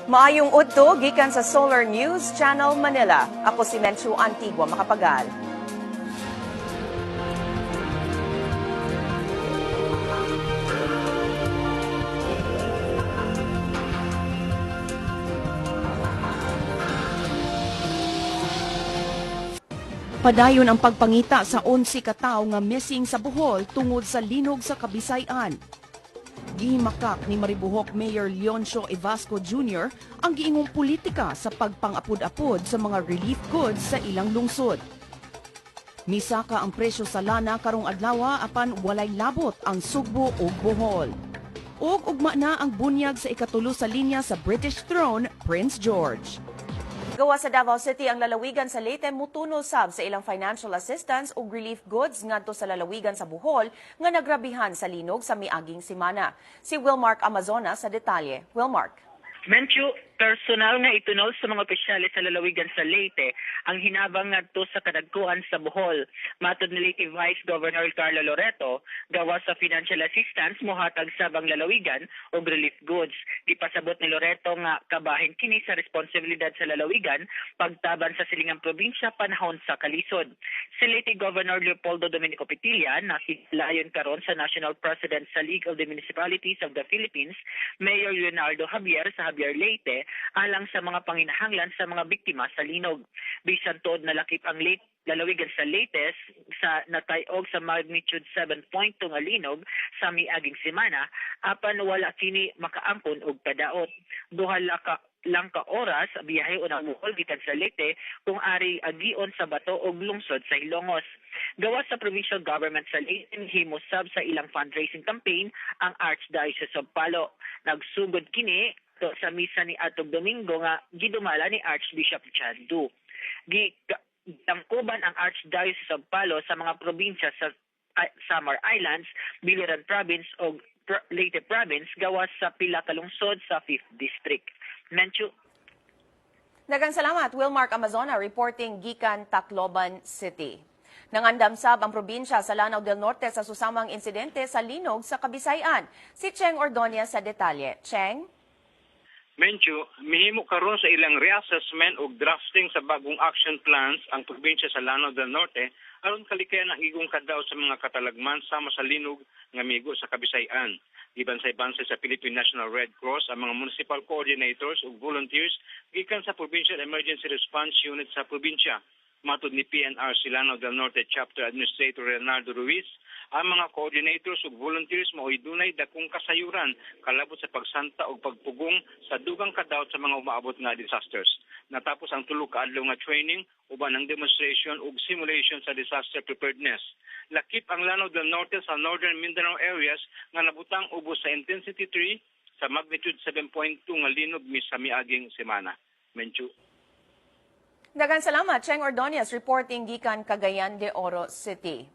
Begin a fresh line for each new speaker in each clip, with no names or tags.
Maayong udto gikan sa Solar News Channel Manila. Ako si Menchu Antigua Makapagal. Padayon ang pagpangita sa 11 ka tawo nga missing sa Bohol tungod sa linog sa Kabisayan. Gihimakak ni Maribojoc Mayor Leoncio Evasco Jr. ang giingong politika sa pagpangapod-apod sa mga relief goods sa ilang lungsod. Misaka ang presyo sa lana karong adlaw apan walay labot ang Sugbo ug Bohol. Ug ugma na ang bunyag sa ikatulo sa linya sa British throne, Prince George. Gawa sa Davao City ang lalawigan sa Leyte mutuno sab sa ilang financial assistance ug relief goods ngadto sa lalawigan sa Bohol nga nagrabihan sa linog sa miaging semana. Si Wilmark Amazona sa detalye. Wilmark.
Menchu, personal nga itunol sa mga opisyales sa lalawigan sa Leyte ang hinabang ngadto sa kadagkuan sa Bohol. Matod ni Leyte Vice Governor Carlo Loreto, gawa sa financial assistance mohatag sabang lalawigan og relief goods. Gipasabot ni Loreto nga kabahin kini sa responsibilidad sa lalawigan pagtaban sa silingang probinsya panahon sa kalisod. Si Leyte Governor Leopoldo Domenico Pitilla nakilayon karon sa National President sa League of the Municipalities of the Philippines, Mayor Leonardo Javier sa Javier Leyte, alang sa mga panginahanglan sa mga biktima sa linog. Bisan tuod nalakip ang lalawigan sa Leyte sa natayog sa magnitude 7.2 nga linog sa miaging semana, apan wala kini makaangkon og padaot. Duha lang ka oras biyahe unang Bohol gikan sa Leyte kung ari agion sa bato og lungsod sa Ilongos. Gawa sa provincial government sa Leyte himusab sa ilang fundraising campaign ang Archdiocese of Palo. Nagsugod kini sa misa ni atong Domingo nga gidumala ni Archbishop Chad Du. Tangkuban ang Archdiocese of Palo sa mga probinsya sa Samar Islands, Biliran Province o Leyte Province gawas sa pila ka lungsod sa 5th District. Menchu.
Daghang salamat, Wilmark Amazona reporting gikan Tacloban City. Nangandam sab ang probinsya sa Lanao del Norte sa susamang insidente sa linog sa Kabisayan. Si Cheng Ordonez sa detalye. Cheng?
Menchu, mihimo karon sa ilang reassessment ug drafting sa bagong action plans ang probinsya sa Lanao del Norte aron kalikayan ang igong kadaw sa mga katalagman sama sa linog nga migo sa Kabisayan. Gibansay-bansay sa Philippine National Red Cross ang mga municipal coordinators ug volunteers gikan sa Provincial Emergency Response Unit sa probinsya. Matod ni PNRC Lanao del Norte Chapter Administrator Leonardo Ruiz, ang mga coordinators ug volunteers mao'y dunay dakong kasayuran kalabot sa pagsanta ug pagpugong sa dugang kadaot sa mga umaabot nga disasters. Natapos ang tulo ka adlaw nga training uban ang demonstration ug simulation sa disaster preparedness. Lakip ang Lanao del Norte sa Northern Mindanao areas nga nabutang ubos sa intensity 3 sa magnitude 7.2 nga linog sa miaging semana. Menchu.
Daghang salamat, Cheng Ordonez reporting gikan Cagayan de Oro City.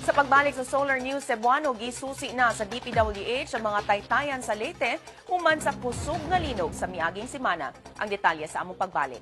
Sa pagbalik sa Solar News Cebuano, gisusi na sa DPWH ang mga taytayan sa Leyte human sa kusog nga linog sa miaging semana. Ang detalye sa among pagbalik.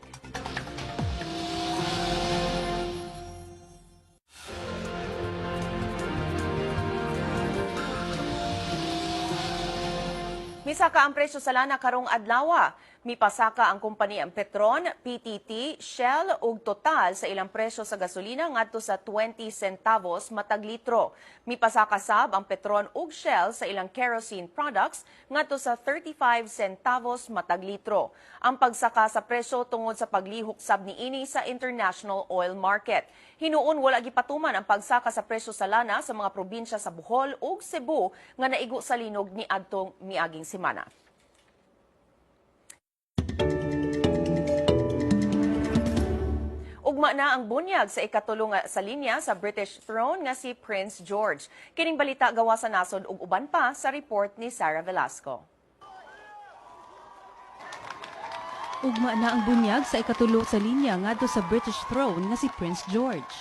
Misaka ang presyo sa lana karong adlaw. Mipasaka ang kumpanya ang Petron, PTT, Shell ug Total sa ilang presyo sa gasolina ngadto sa 20 centavos matag litro. Mipasaka sab ang Petron ug Shell sa ilang kerosene products ngadto sa 35 centavos matag litro. Ang pagsaka sa presyo tungod sa paglihok sab niini sa international oil market. Hinuon wala gipatuman ang pagsaka sa presyo sa lana sa mga probinsya sa Bohol ug Cebu nga naigo sa linog ni adtong miaging semana. Ugma na ang bunyag sa ikatulong sa linya sa British throne nga si Prince George. Kining balita gawa sa nasod ug uban pa sa report ni Sarah Velasco.
Ugma na ang bunyag sa ikatulo sa linya ngadto sa British throne nga si Prince George.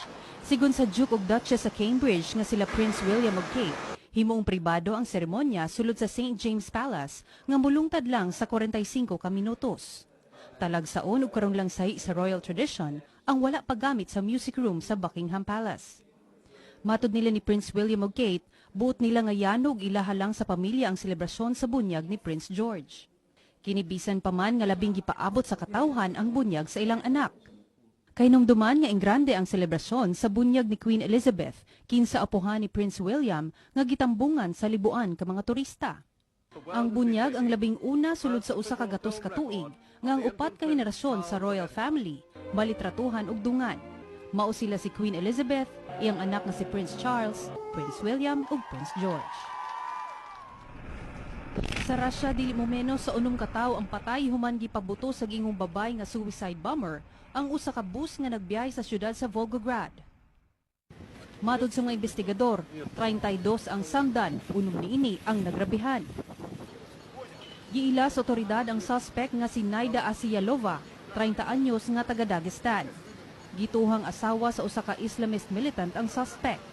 Sigon sa Duke ug Duchess sa Cambridge nga sila Prince William ug Kate, himoong pribado ang seremonya sulod sa St. James Palace nga mulungtad lang sa 45 ka minutos. Talagsaon ug karong langsay sa royal tradition ang wala paggamit sa music room sa Buckingham Palace. Matod nila ni Prince William ug Kate, buot nila nga yanog ilaha lang sa pamilya ang selebrasyon sa bunyag ni Prince George. Kinibisan pa man nga labing gipaabot sa katawhan ang bunyag sa ilang anak. Kay nung duman nga ingrande ang selebrasyon sa bunyag ni Queen Elizabeth, kinsa apuhan ni Prince William nga gitambungan sa libuan ka mga turista. Ang bunyag ang labing una sulod sa usa ka gatos ka tuig nga ang upat ka henerasyon sa royal family balitratuhan og dungan. Mao sila si Queen Elizabeth, iyang anak nga si Prince Charles, Prince William ug Prince George. Sa Russia, dili mo menos sa unom ka tawo ang patay human gipabuto sa gingong babay nga suicide bomber ang usa ka bus nga nagbiyahe sa syudad sa Volgograd. Matod sa mga investigador, 32 ang samdan, unom niini ang nagrabihan. Giila sa otoridad ang suspect nga si Naida Asiyalova, 30 anyos nga taga Dagestan. Gituhang asawa sa usa ka Islamist militant ang suspect.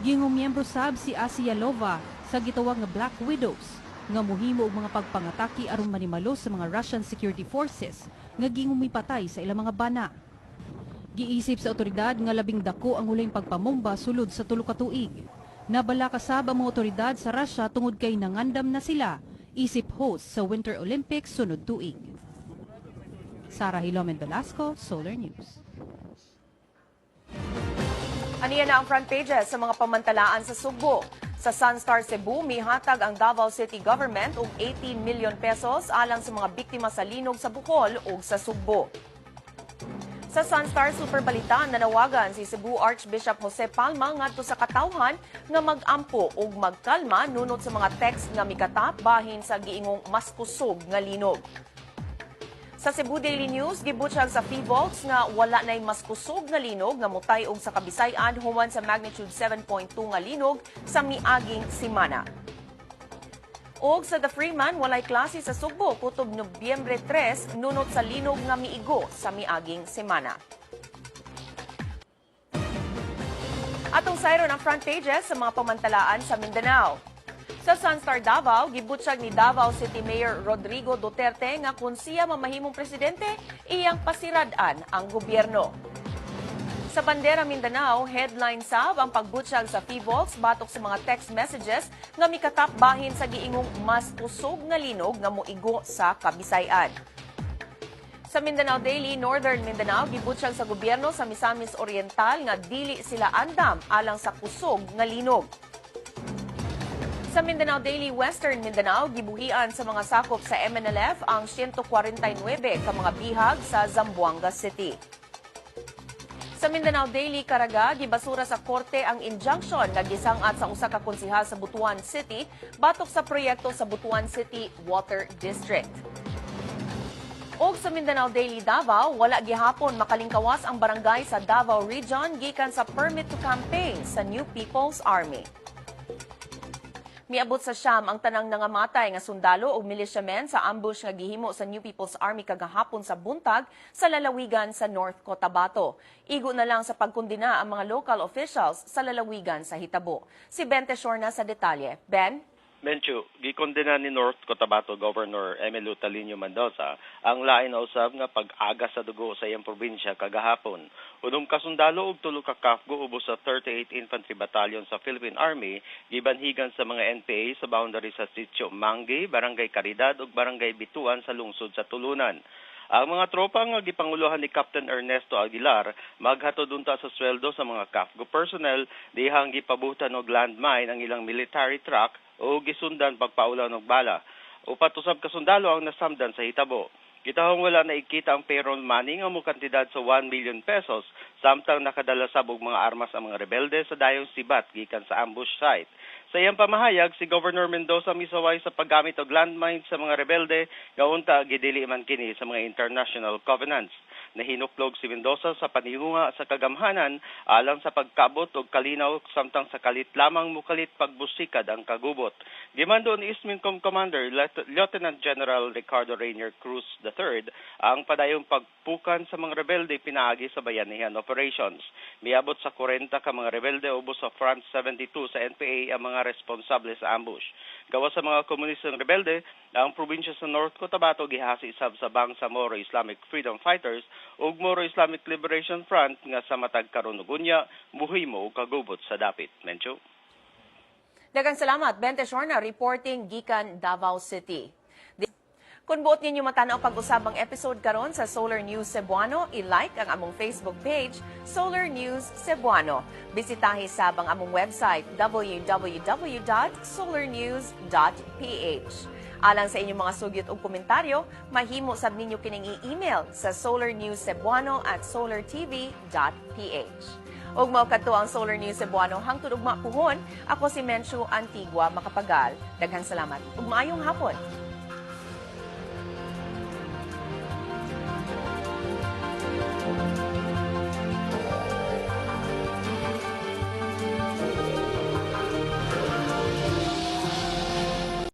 Gingong miyembro sab si Asiyalova sa gitawag nga Black Widows nga muhimo og mga pagpangataki aron manimalo sa mga Russian security forces nga gingong mipatay sa ilang mga bana. Giisip sa otoridad nga labing dako ang huling pagpamomba sulod sa tulo ka tuig. Nabala kasab ang mga otoridad sa Russia tungod kay nangandam na sila isip host sa Winter Olympics sunod tuig. Sarah Hilomen Velasco, Solar News.
Aniya na ang front pages sa mga pamantalaan sa Sugbo. Sa Sunstar Cebu, mihatag ang Davao City Government og 18 million pesos alang sa mga biktima sa linog sa Bohol ug sa Sugbo. Sa Sunstar Superbalita, nanawagan si Cebu Archbishop Jose Palma ngadto sa katawhan nga mag-ampo ug magkalma nunot sa mga text nga mikatap bahin sa giingong mas kusog nga linog. Sa Cebu Daily News, gibutyag sa PHIVOLTS nga wala na'y mas kusog nga linog nga mutay-og sa Kabisayan human sa magnitude 7.2 nga linog sa miaging semana. Og sa The Freeman, walay klase sa Sugbo kutob Nobyembre 3 nunot sa linog nga miigo sa miaging semana. Atong sayron ang front pages sa mga pamantalaan sa Mindanao. Sa Sunstar Davao, gibutyag ni Davao City Mayor Rodrigo Duterte nga kung siya mamahimong presidente, iyang pasirad-an ang gobyerno. Sa Bandera Mindanao, headline sab ang pagbutyag sa PHIVOLTS batok sa mga text messages nga mikatap bahin sa giingong mas kusog nga linog nga moigo sa Kabisayan. Sa Mindanao Daily, Northern Mindanao, gibutyag sa gobyerno sa Misamis Oriental nga dili sila andam alang sa kusog nga linog. Sa Mindanao Daily, Western Mindanao, gibuhian sa mga sakop sa MNLF ang 149 ka mga bihag sa Zamboanga City. Sa Mindanao Daily, Caraga, gibasura sa korte ang injunction nga gisangat sa usa ka konsehal sa Butuan City batok sa proyekto sa Butuan City Water District. Og sa Mindanao Daily Davao, wala gihapon makalingkawas ang barangay sa Davao Region gikan sa permit to campaign sa New People's Army. Miabot sa siyam ang tanang nangamatay nga sundalo o militiamen sa ambush nga gihimo sa New People's Army kagahapon sa buntag sa lalawigan sa North Cotabato. Igo na lang sa pagkundina ang mga local officials sa lalawigan sa hitabo. Si Ben Teshorna sa detalye. Ben?
Menchu, gikondena ni North Cotabato Governor Emilio Talino Mendoza ang lain na usab nga pag-aga sa dugo sa iyang probinsya kagahapon. Unom ka sundalo ug tulo ka kafgo ubos sa 38 Infantry Battalion sa Philippine Army gibanhigan sa mga NPA sa boundary sa Sitio Manggi, Barangay Caridad ug Barangay Bituan sa lungsod sa Tulunan. Ang mga tropa nga gipanguluhan ni Captain Ernesto Aguilar maghatod unta sa sweldo sa mga kafgo personnel dihang gipabutan og landmine ang ilang military truck o gisundan pagpaulan og bala. Upat usab ka sundalo ang nasamdan sa hitabo. Kitahong wala na ikita ang payroll money nga mo kantidad sa 1 million pesos samtang nakadala sab og mga armas ang mga rebelde sa dayong sibat gikan sa ambush site. Sa iyang pamahayag, si Governor Mendoza misaway sa paggamit og landmines sa mga rebelde nga unta gidili man kini sa mga international covenants. Nahinuklog si Mendoza sa panihunga sa kagamhanan alang sa pagkabot og kalinaw samtang sa kalit lamang mukalit pagbusikad ang kagubot. Gimando ni Ismincom Commander Lieutenant General Ricardo Rainier Cruz III ang padayong pagpukan sa mga rebelde pinaagi sa bayanihan operations. Miabot sa 40 ka mga rebelde ubos sa Front 72 sa NPA ang mga responsable sa ambush. Gawa sa mga komunistang rebelde, ang probinsya sa North Cotabato gihasi sab sa Bangsamoro Islamic Freedom Fighters ug Moro Islamic Liberation Front nga sa matag karon ug unya muhimo og kagubot sa dapit. Mencho.
Daghang salamat, Ben Teshorna, reporting gikan Davao City. Kung buot ninyo matanaw pag-usabang episode karon sa Solar News Cebuano, i-like ang among Facebook page, Solar News Cebuano. Bisitahi sabang among website, www.solarnews.ph. Alang sa inyong mga sugyot o komentaryo, mahimo sab ninyo kining i-email sa solarnewscebuano@solartv.ph. Ug mao kadto ang Solar News Cebuano hangtod ugma puhon. Ako si Menchu Antigua Macapagal. Daghang salamat ug maayong hapon.